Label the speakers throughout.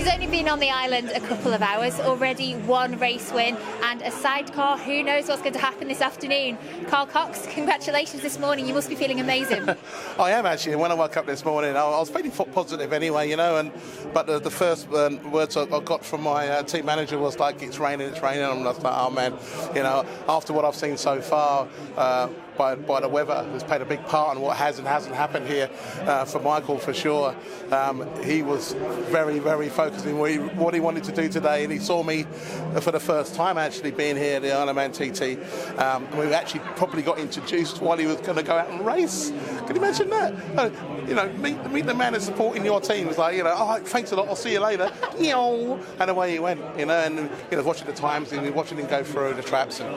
Speaker 1: only been on the island a couple of hours, already one race win and a sidecar. Who knows what's going to happen this afternoon? Carl Cox, congratulations this morning. You must be feeling amazing.
Speaker 2: I am actually. When I woke up this morning, I was feeling positive anyway, you know. But the first words I got from my team manager was like, "It's raining, it's raining." I'm just like, "Oh man," you know. After what I've seen so far, by the weather has played a big part in what has and hasn't happened here for Michael for sure. He was very, very focused on what he wanted to do today, and he saw me for the first time actually being here at the Isle of Man TT. We actually probably got introduced while he was going to go out and race. Can you imagine that? You know, meet the man that's supporting your team. It's like, you know, "Oh, thanks a lot, I'll see you later." And away he went, you know, and you know, watching the times and watching him go through the traps, and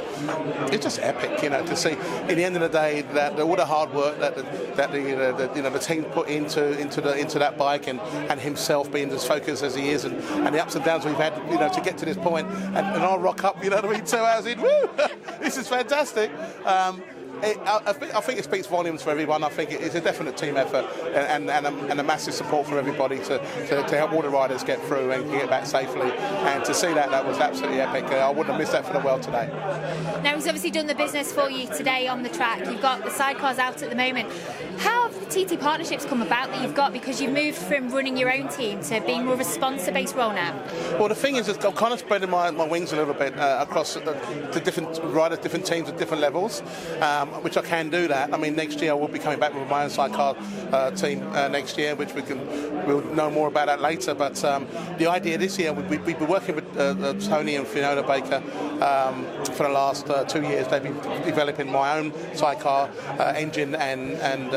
Speaker 2: it's just epic, you know, to see. In the end of the day, that all the hard work that the team put into that bike, and himself being as focused as he is, and the ups and downs we've had, you know, to get to this point, and I'll rock up, you know what I mean, 2 hours in. Woo! This is fantastic. I think it speaks volumes for everyone. I think it's a definite team effort, and a massive support for everybody to help all the riders get through and get back safely. And to see that was absolutely epic. I wouldn't have missed that for the world today.
Speaker 1: Now, he's obviously done the business for you today on the track. You've got the sidecars out at the moment. How have the TT partnerships come about that you've got? Because you've moved from running your own team to being more of a sponsor-based role now.
Speaker 2: Well, the thing is, I'm kind of spreading my wings a little bit across the different riders, different teams at different levels, which I can do that. I mean, next year I will be coming back with my own sidecar team next year, which we'll know more about that later. But the idea this year, we've been working with Tony and Fiona Baker for the last 2 years. They've been developing my own sidecar engine and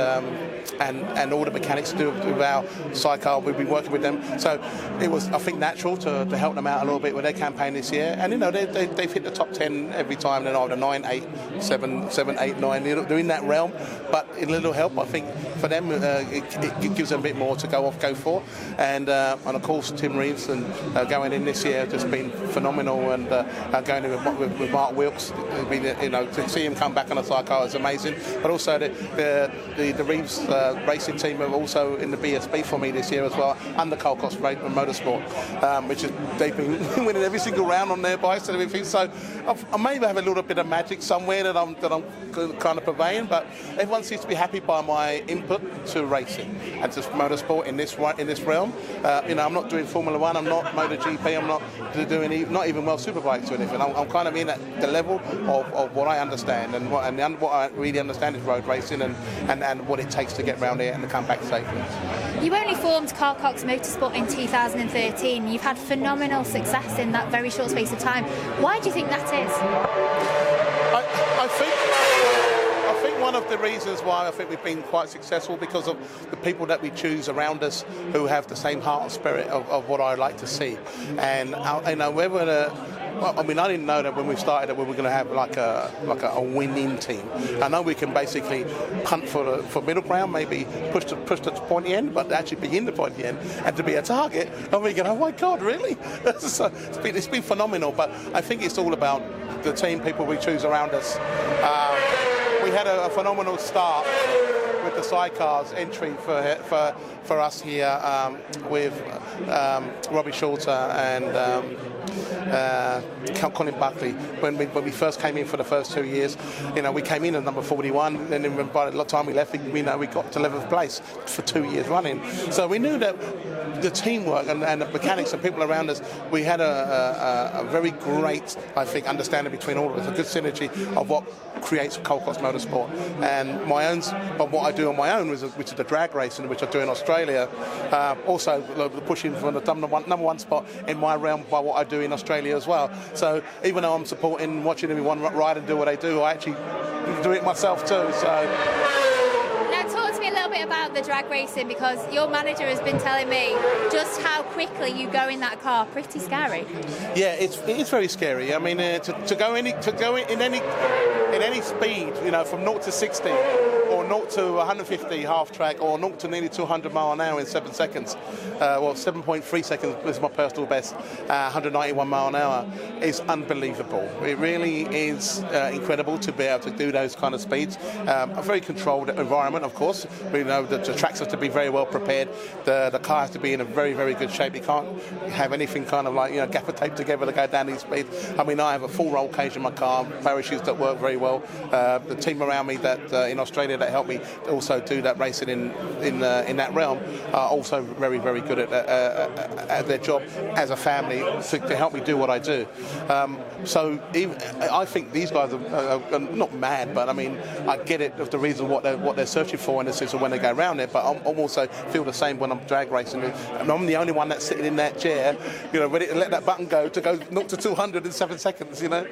Speaker 2: all the mechanics to do with our sidecar. We've been working with them, so it was, I think, natural to help them out a little bit with their campaign this year. And you know, they've hit the top 10 every time. They're either 9, 8, 7, 8, 9. They're in that realm, but a little help, I think, for them, it gives them a bit more to go for. And of course, Tim Reeves and going in this year have just been phenomenal. And going in with Mark Wilkes, you know, to see him come back on a sidecar is amazing. But also the Reeves racing team are also in the BSB for me this year as well, under Carl Cox Motorsport, which is, they've been winning every single round on their bikes and everything. So I maybe have a little bit of magic somewhere that I'm kind of purveying, but everyone seems to be happy by my input to racing and to motorsport in this realm. You know, I'm not doing Formula One, I'm not MotoGP, I'm not doing not even World Superbikes or anything. I'm kind of in at the level of what I understand, and what I really understand is road racing and what it takes to get around here and to come back safely.
Speaker 1: You only formed Carl Cox Motorsport in 2013. You've had phenomenal success in that very short space of time. Why do you think that is?
Speaker 2: I think one of the reasons why I think we've been quite successful, because of the people that we choose around us who have the same heart and spirit of what I like to see. And you know, I mean, I didn't know that when we started that we were going to have like a winning team. I know we can basically punt for middle ground, maybe push to pointy end, but actually be in the pointy end and to be a target. And we go, oh my God, really? So it's been phenomenal. But I think it's all about the team people we choose around us. We had a phenomenal start with the sidecars entry for us here with Robbie Shorter and Colin Buckley. When we first came in for the first 2 years, you know, we came in at number 41, and then by the time we left, we got to 11th place for 2 years running. So we knew that the teamwork and the mechanics and people around us, we had a very great, I think, understanding between all of us, a good synergy of what creates Carl Cox Motorsport. And my own, but what I do on my own, which is the drag racing, which I do in Australia, also pushing for the number one spot in my realm by what I do in Australia as well. So even though I'm supporting, watching everyone ride and do what they do, I actually do it myself too. So.
Speaker 1: A little bit about the drag racing, because your manager has been telling me just how quickly you go in that car. Pretty scary.
Speaker 2: Yeah, it is very scary. I mean, to go in any speed, you know, from 0 to 60 or 0 to 150 half track, or 0 to nearly 200 mile an hour in 7 seconds. Well, 7.3 seconds is my personal best. 191 mile an hour is unbelievable. It really is incredible to be able to do those kind of speeds. A very controlled environment, of course. We know that the tracks have to be very well prepared. The car has to be in a very, very good shape. You can't have anything kind of like, you know, gaffer tape together to go down these speeds. I mean, I have a full roll cage in my car, parachutes that work very well. The team around me that in Australia that helped me also do that racing in that realm are also very, very good at their job as a family to help me do what I do. So I think these guys are not mad, but I mean, I get it of the reason what they're searching for in the sense of when they go around it. But I'm also feel the same when I'm drag racing, and I'm the only one that's sitting in that chair, you know, ready to let that button go 0 to 200 in 7 seconds. You know,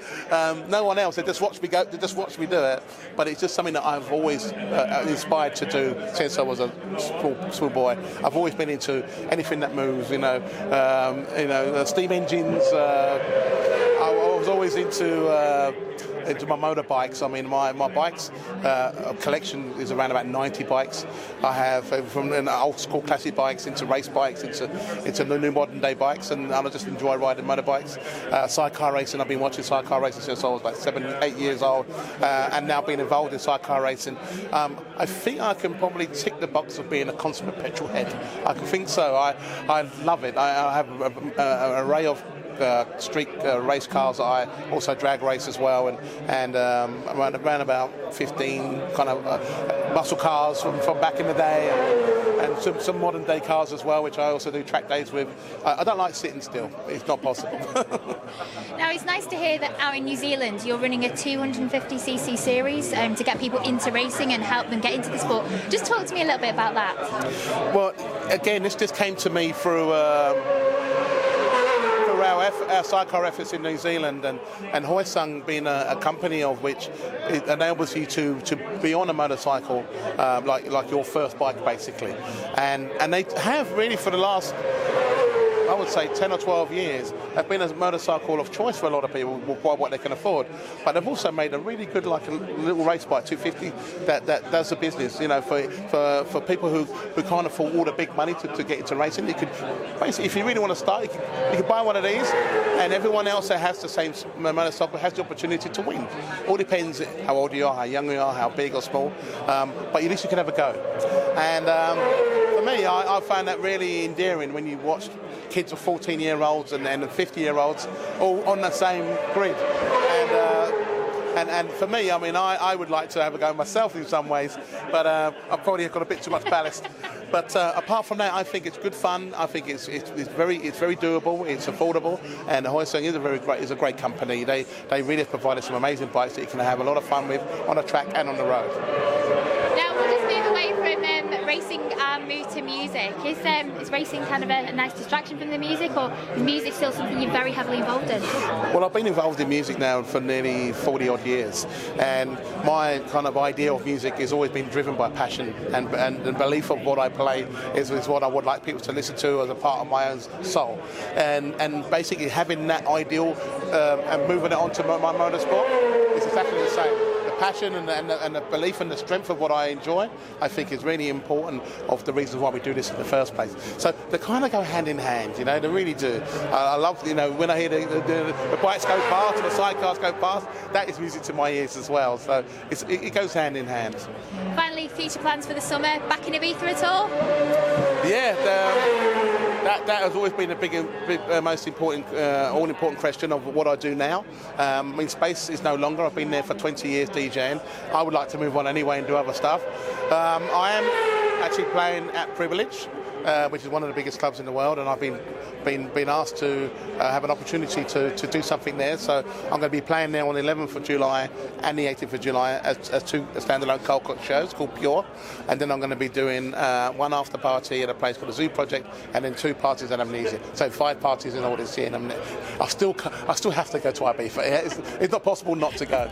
Speaker 2: no one else. They just watch me go. They just watch me do it. But it's just something that I've always inspired to do since I was a small boy. I've always been into anything that moves. You know, steam engines. I was always into my motorbikes. I mean, my bikes collection is around about 90 bikes. I have from old school classic bikes into race bikes into new modern day bikes, and I just enjoy riding motorbikes. Sidecar racing, I've been watching sidecar racing since I was like 7-8 years old, and now being involved in sidecar racing. I think I can probably tick the box of being a consummate petrol head. I can think so. I love it. I have an array of street race cars that I also drag race as well, and around about 15 kind of muscle cars from back in the day, and some modern day cars as well, which I also do track days with. I don't like sitting still. It's not possible.
Speaker 1: Now, it's nice to hear that out in New Zealand you're running a 250cc series to get people into racing and help them get into the sport. Just talk to me a little bit about that.
Speaker 2: Well, again, this just came to me through our sidecar efforts in New Zealand, and Hoysung being a company of which it enables you to be on a motorcycle like your first bike basically, and they have really for the last, I would say 10 or 12 years, have been a motorcycle of choice for a lot of people by what they can afford. But they've also made a really good, like a little race bike, 250, that does the business. You know, for people who can't afford all the big money to get into racing, you could basically, if you really want to start, you could buy one of these, and everyone else that has the same motorcycle has the opportunity to win. All depends how old you are, how young you are, how big or small. But at least you can have a go. And for me, I find that really endearing when you watch kids of 14-year-olds and 50-year-olds all on the same grid. And for me, I mean, I would like to have a go myself in some ways, but I've probably got a bit too much ballast. But apart from that, I think it's good fun. I think it's very doable. It's affordable, and Hoysung is a great company. They really have provided some amazing bikes that you can have a lot of fun with on a track and on the road.
Speaker 1: Now we'll just move away from racing and move to music. Is racing kind of a nice distraction from the music, or is music still something you're very heavily involved in? Well,
Speaker 2: I've been involved in music now for nearly 40 odd years, and my kind of idea of music has always been driven by passion and the belief of what I play is what I would like people to listen to as a part of my own soul, and basically having that ideal and moving it onto my motorsport is exactly the same. Passion and the belief and the strength of what I enjoy, I think is really important of the reasons why we do this in the first place. So they kind of go hand in hand, you know, they really do. I love, you know, when I hear the bikes go past and the sidecars go past, that is music to my ears as well. So it goes hand in hand. Finally,
Speaker 1: future plans for the summer, back in Ibiza at all?
Speaker 2: Yeah, that has always been a big most important, all-important question of what I do now. I mean, space is no longer. I've been there for 20 years DJing. I would like to move on anyway and do other stuff. I am actually playing at Privilege, which is one of the biggest clubs in the world, and I've been asked to have an opportunity to do something there. So I'm going to be playing there on the 11th of July and the 18th of July as two standalone Colcott shows called Pure, and then I'm going to be doing one after party at a place called the Zoo Project, and then 2 parties at Amnesia. So 5 parties in all this year, and I still have to go to Ibiza. It's not possible not to go.